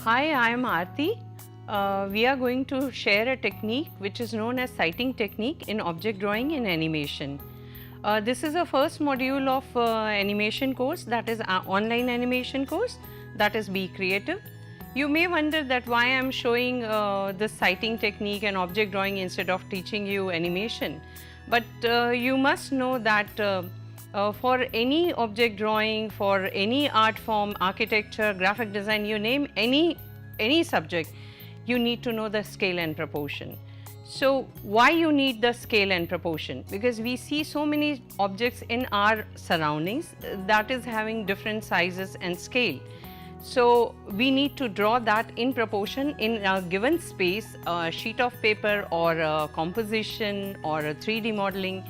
Hi, I am Aarti. We are going to share a technique which is known as sighting technique in object drawing and animation. This is the first module of animation course, that is online animation course, that is Be Creative. You may wonder that why I am showing this sighting technique and object drawing instead of teaching you animation. But you must know that for any object drawing, for any art form, architecture, graphic design, you name any subject, you need to know the scale and proportion. So why you need the scale and proportion? Because we see so many objects in our surroundings that is having different sizes and scale. So we need to draw that in proportion in a given space, a sheet of paper or a composition or a 3D modeling,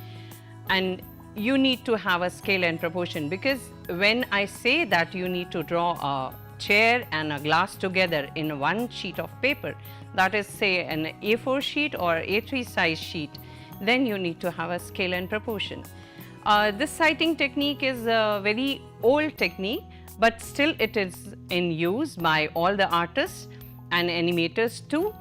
and you need to have a scale and proportion, because when I say that you need to draw a chair and a glass together in one sheet of paper, that is say an A4 sheet or A3 size sheet, then you need to have a scale and proportion. This sighting technique is a very old technique, but still it is in use by all the artists and animators too.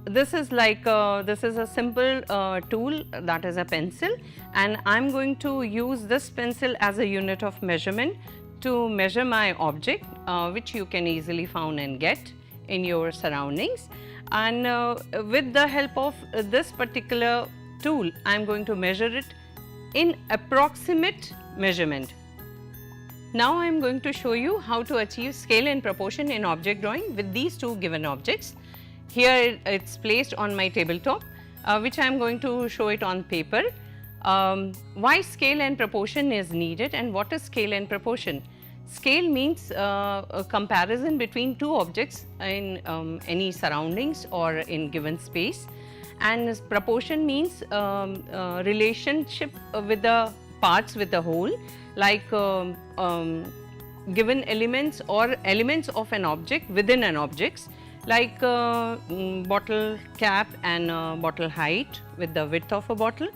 This is a simple tool, that is a pencil, and I am going to use this pencil as a unit of measurement to measure my object, which you can easily find and get in your surroundings. And with the help of this particular tool, I am going to measure it in approximate measurement. Now I am going to show you how to achieve scale and proportion in object drawing with these two given objects. Here it's placed on my tabletop, which I am going to show it on paper. Why scale and proportion is needed, and what is scale and proportion? Scale means a comparison between two objects in any surroundings or in given space, and proportion means relationship with the parts with the whole, like given elements or elements of an object within an object, like bottle cap and bottle height with the width of a bottle.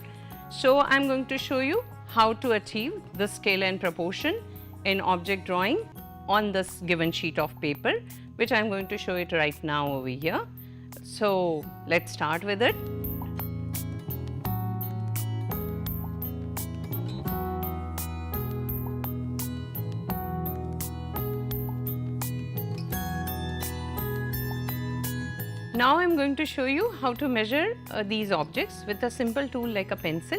So I am going to show you how to achieve the scale and proportion in object drawing on this given sheet of paper, which I am going to show it right now over here. So let's start with it. Now I am going to show you how to measure these objects with a simple tool like a pencil.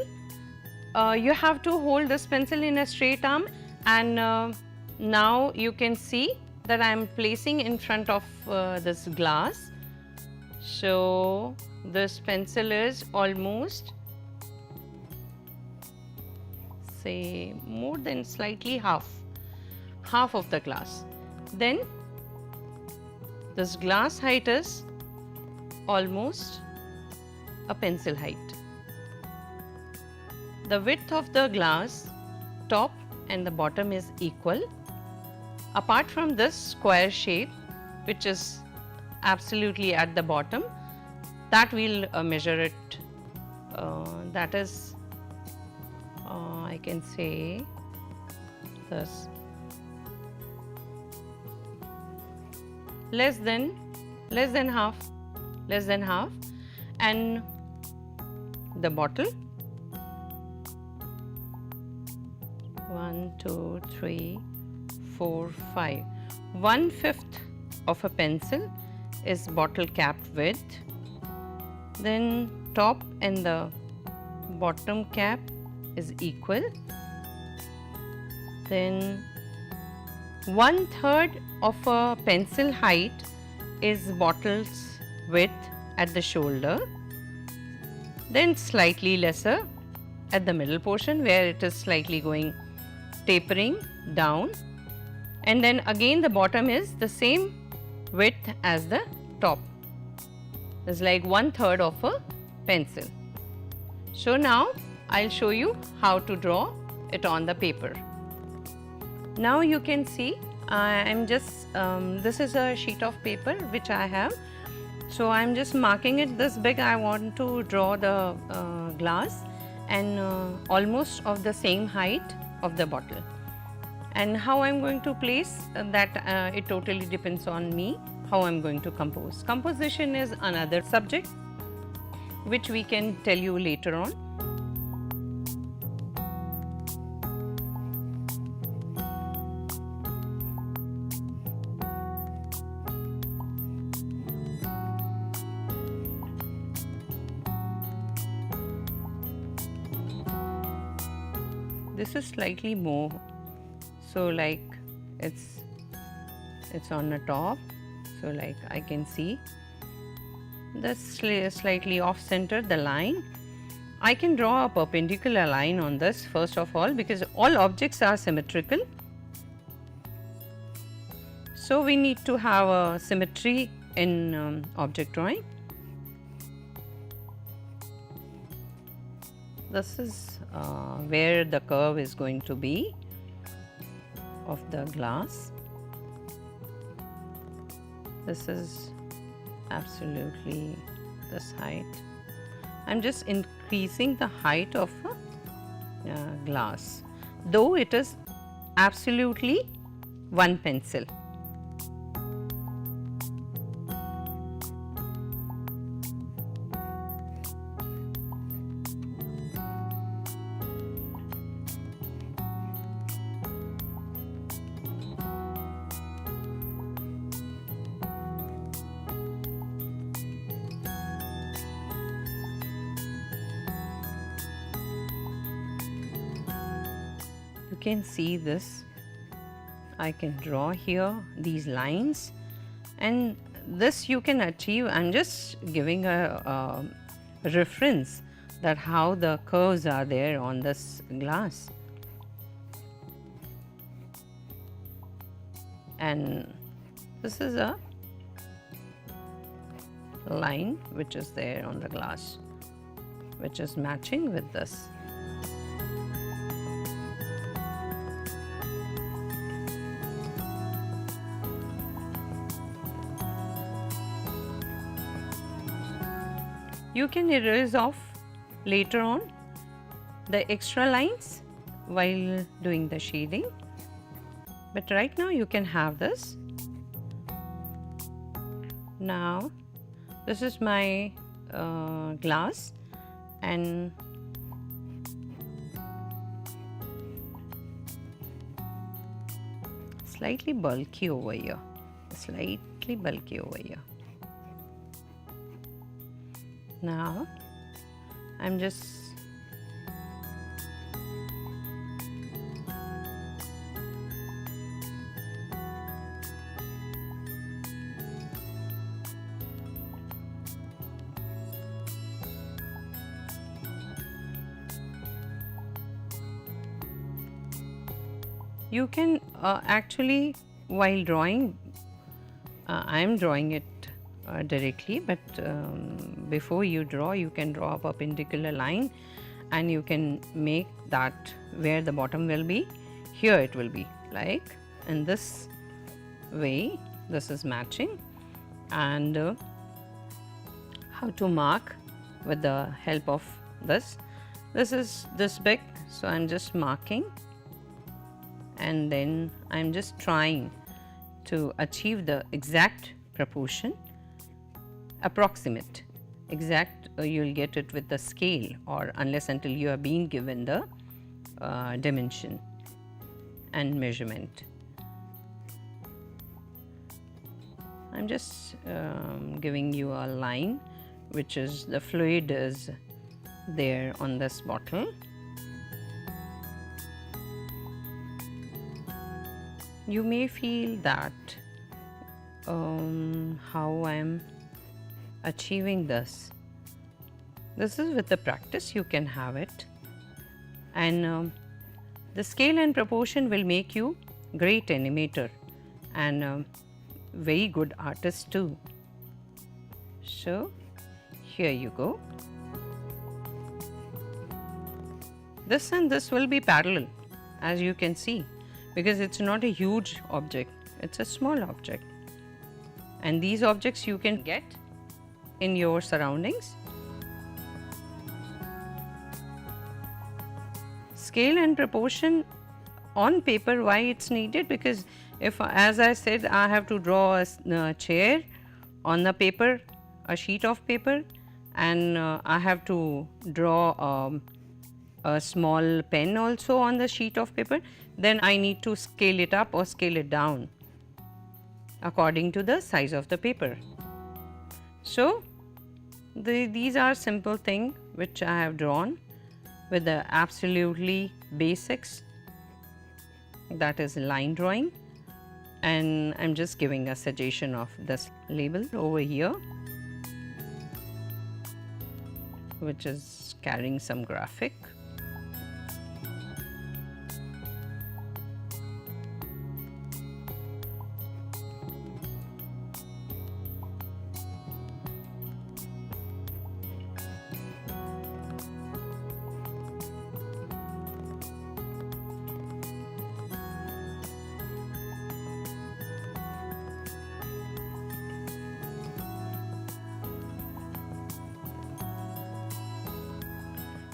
You have to hold this pencil in a straight arm, and now you can see that I am placing in front of this glass. So this pencil is almost, say, more than slightly half of the glass. Then this glass height is almost a pencil height. The width of the glass top and the bottom is equal. Apart from this square shape, which is absolutely at the bottom, that we'll measure it, that is I can say this, less than half, and the bottle, 1, 2, 3, 4, 5, 1/5 of a pencil is bottle cap width. Then top and the bottom cap is equal. Then 1/3 of a pencil height is bottle's width at the shoulder, then slightly lesser at the middle portion where it is slightly going tapering down, and then again the bottom is the same width as the top. It's like 1/3 of a pencil. So now I'll show you how to draw it on the paper. Now you can see I'm just this is a sheet of paper which I have. So I'm just marking it this big. I want to draw the glass and almost of the same height of the bottle. And how I'm going to place that it totally depends on me, how I'm going to compose. Composition is another subject which we can tell you later on. This is slightly more, so like it's on the top, so like I can see this slightly off center the line. I can draw a perpendicular line on this first of all, because all objects are symmetrical, so we need to have a symmetry in object drawing. This is where the curve is going to be of the glass. This is absolutely this height. I'm just increasing the height of a glass, though it is absolutely one pencil. You can see this. I can draw here these lines, and this you can achieve. I'm just giving a reference that how the curves are there on this glass. And this is a line which is there on the glass, which is matching with this. You can erase off later on the extra lines while doing the shading, but right now you can have this. Now this is my glass, and slightly bulky over here, slightly bulky over here. Now I'm just you can actually, while drawing, I am drawing it directly, but before you draw, you can draw a perpendicular line, and you can make that where the bottom will be, here it will be like in this way. This is matching, and how to mark with the help of this. This is this big, so I'm just marking, and then I'm just trying to achieve the exact proportion. Approximate, exact, you'll get it with the scale, or unless until you are being given the dimension and measurement. I'm just giving you a line, which is the fluid is there on this bottle. You may feel that how I am achieving this. This is with the practice, you can have it, and the scale and proportion will make you great animator and very good artist too. So here you go. This and this will be parallel, as you can see, because it's not a huge object, it's a small object, and these objects you can get in your surroundings. Scale and proportion on paper. Why it's needed? Because if, as I said, I have to draw a chair on the paper, a sheet of paper, and I have to draw a small pen also on the sheet of paper, then I need to scale it up or scale it down according to the size of the paper. So these are simple things which I have drawn with the absolutely basics, that is line drawing, and I'm just giving a suggestion of this label over here, which is carrying some graphic.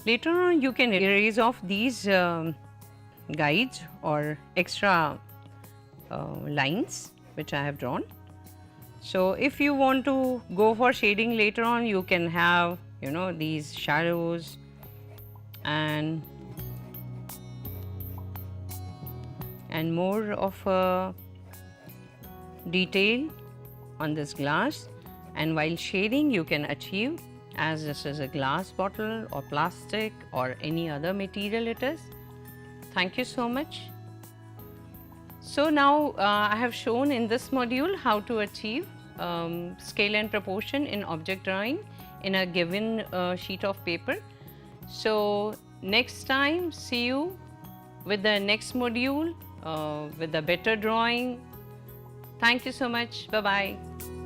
Later on you can erase off these guides or extra lines which I have drawn. So if you want to go for shading later on, you can have, you know, these shadows and more of a detail on this glass, and while shading you can achieve, as this is a glass bottle or plastic or any other material it is. Thank you so much. So now I have shown in this module how to achieve scale and proportion in object drawing in a given sheet of paper. So next time, see you with the next module with a better drawing. Thank you so much. Bye bye.